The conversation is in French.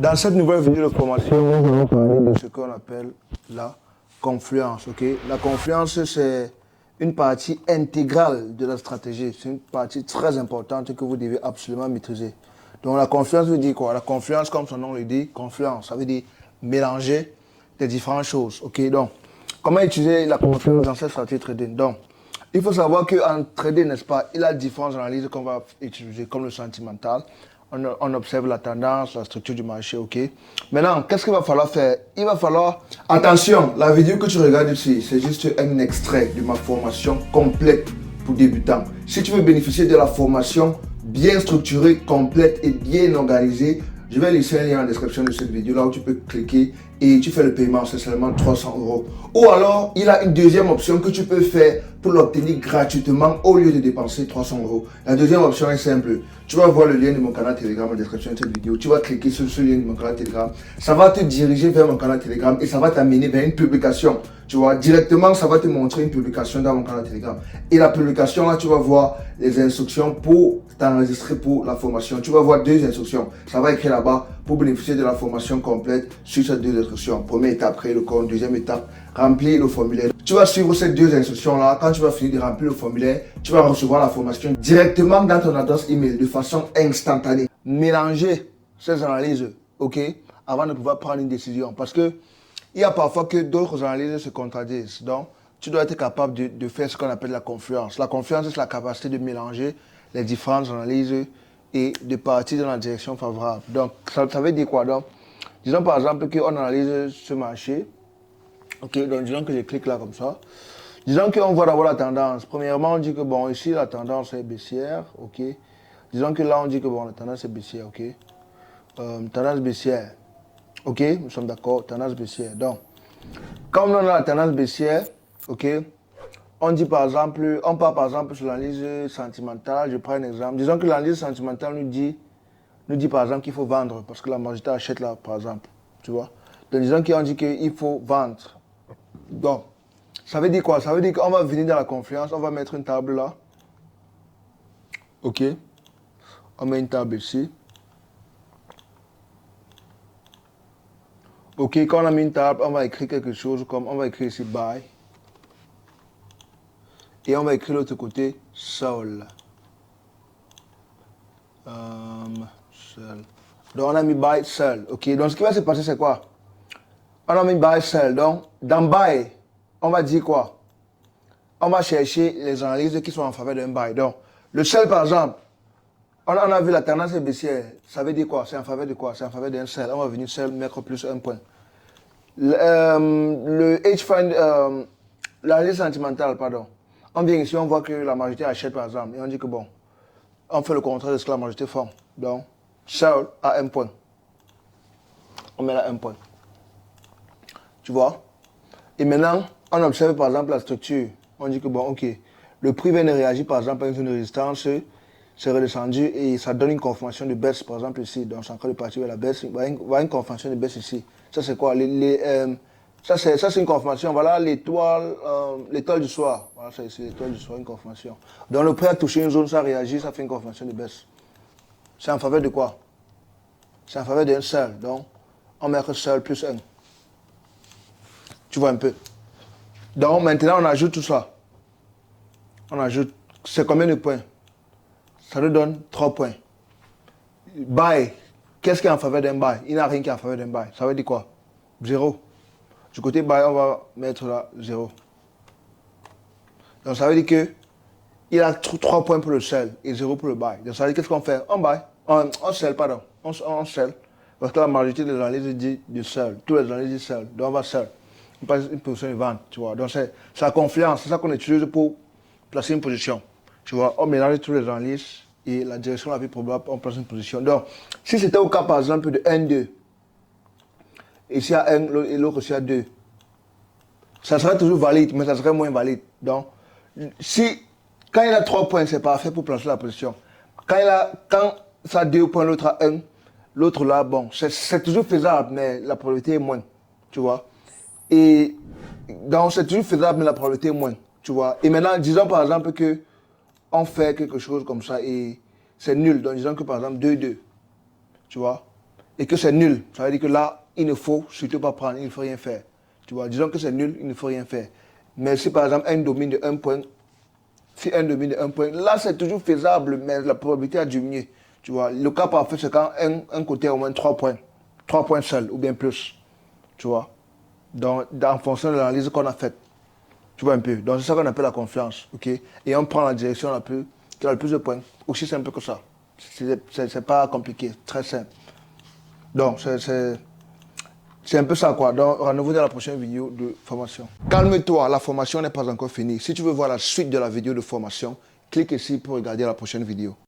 Dans cette nouvelle vidéo de formation, nous allons parler de ce qu'on appelle la confluence. La confluence, c'est une partie intégrale de la stratégie. C'est une partie très importante que vous devez absolument maîtriser. Donc la confluence veut dire quoi? La confluence, comme son nom le dit, confluence, ça veut dire mélanger des différentes choses. Donc, comment utiliser la confluence dans cette stratégie trading? Donc, il faut savoir qu'en trading, n'est-ce pas, il y a différentes analyses qu'on va utiliser, comme le sentimental. On observe la tendance, la structure du marché, Maintenant, qu'est-ce qu'il va falloir faire? Il va falloir... Attention, la vidéo que tu regardes ici, c'est juste un extrait de ma formation complète pour débutants. Si tu veux bénéficier de la formation bien structurée, complète et bien organisée, je vais laisser un lien en description de cette vidéo là où tu peux cliquer et tu fais le paiement, c'est seulement 300 €. Ou alors, il y a une deuxième option que tu peux faire pour l'obtenir gratuitement au lieu de dépenser 300 €. La deuxième option est simple. Tu vas voir le lien de mon canal Telegram en description de cette vidéo. Tu vas cliquer sur ce lien de mon canal Telegram. Ça va te diriger vers mon canal Telegram et ça va t'amener vers une publication. Tu vois, directement, ça va te montrer une publication dans mon canal Telegram. Et la publication, là, tu vas voir les instructions pour t'enregistrer pour la formation. Tu vas voir deux instructions. Ça va écrire là-bas pour bénéficier de la formation complète sur ces deux instructions. Première étape, créer le compte. Deuxième étape, remplir le formulaire. Tu vas suivre ces deux instructions-là. Quand tu vas finir de remplir le formulaire, tu vas recevoir la formation directement dans ton adresse email de façon instantanée. Mélanger ces analyses, avant de pouvoir prendre une décision. Parce que il y a parfois que d'autres analyses se contradisent. Donc, tu dois être capable de faire ce qu'on appelle la confluence. La confluence, c'est la capacité de mélanger les différentes analyses et de partir dans la direction favorable. Donc, ça veut dire quoi? Donc, disons par exemple qu'on analyse ce marché. Donc disons que je clique là comme ça. Disons qu'on voit d'abord la tendance. Premièrement, on dit que bon, ici la tendance est baissière, Disons que là on dit que bon, la tendance est baissière, tendance baissière, nous sommes d'accord, tendance baissière. Donc, comme on a la tendance baissière, on dit par exemple, on part par exemple sur l'analyse sentimentale. Je prends un exemple. Disons que l'analyse sentimentale nous dit par exemple qu'il faut vendre parce que la majorité achète là, par exemple, tu vois. Donc disons qu'on dit qu'il faut vendre. Donc, ça veut dire quoi? Ça veut dire qu'on va venir dans la confluence, on va mettre une table là. On met une table ici. Quand on a mis une table, on va écrire quelque chose comme, on va écrire ici buy. Et on va écrire l'autre côté sell. Donc on a mis buy, sell. Donc ce qui va se passer c'est quoi? On a mis buy, sell. Donc dans buy, on va dire quoi? On va chercher les analyses qui sont en faveur d'un buy. Donc le sell par exemple, on a vu la tendance baissière. Ça veut dire quoi? C'est en faveur de quoi? C'est en faveur d'un sell. On va venir sell mettre plus un point. Le hedge fund, l'analyse sentimentale, pardon. On vient ici, on voit que la majorité achète par exemple. Et on dit que bon, on fait le contraire de ce que la majorité font. Donc, sell à un point. On met là un point. Tu vois? Et maintenant, on observe par exemple la structure. On dit que bon, le prix vient de réagir par exemple à une zone de résistance, c'est redescendu et ça donne une confirmation de baisse par exemple ici. Donc, c'est encore de partir vers la baisse. Il va y avoir une confirmation de baisse ici. Ça, c'est quoi? Ça, c'est une confirmation. Voilà l'étoile du soir. Voilà, c'est l'étoile du soir, une confirmation. Donc, le prix a touché une zone, ça réagit, ça fait une confirmation de baisse. C'est en faveur de quoi? C'est en faveur d'un sell. Donc, on met que sell plus 1. Tu vois un peu. Donc, maintenant, on ajoute tout ça. On ajoute. C'est combien de points? Ça nous donne 3 points. Buy. Qu'est-ce qui est en faveur d'un buy? Il n'y a rien qui est en faveur d'un buy. Ça veut dire quoi? 0. Du côté buy, on va mettre là 0. Donc, ça veut dire que il y a 3 points pour le sell et 0 pour le buy. Donc, ça veut dire qu'est-ce qu'on fait? On buy. On sell, pardon. On sell. Parce que la majorité des analyses dit du sell. Tous les analyses disent sell. Donc, on va sell. On passe une position de vente, tu vois. Donc, c'est la confiance. C'est ça qu'on utilise pour placer une position. Tu vois, on mélange tous les analyses et la direction la plus probable, on place une position. Donc, si c'était au cas, par exemple, de 1-2, ici à 1 et l'autre ici à 2, ça serait toujours valide, mais ça serait moins valide. Donc, quand il a 3 points, c'est parfait pour placer la position. Quand ça a 2 points, l'autre a 1, l'autre là, bon, c'est toujours faisable, mais la probabilité est moins, tu vois. Et donc, c'est toujours faisable, mais la probabilité est moins, tu vois. Et maintenant, disons par exemple que on fait quelque chose comme ça et c'est nul. Donc, disons que par exemple 2-2, tu vois. et que c'est nul, ça veut dire que là, il ne faut surtout pas prendre, il ne faut rien faire. Tu vois, disons que c'est nul, il ne faut rien faire. Mais si par exemple un domine de 1 point, si un domine de 1 point, là c'est toujours faisable, mais la probabilité a diminué. Tu vois, le cas parfait c'est quand un côté a au moins 3 points. 3 points seuls ou bien plus. Tu vois. Donc, en fonction de l'analyse qu'on a faite. Tu vois un peu. Donc c'est ça qu'on appelle la confiance. Ok. Et on prend la direction qui a le plus de points. Aussi simple que ça. C'est pas compliqué. Très simple. Donc c'est un peu ça quoi. Donc rendez-vous dans la prochaine vidéo de formation. Calme-toi, la formation n'est pas encore finie. Si tu veux voir la suite de la vidéo de formation, clique ici pour regarder la prochaine vidéo.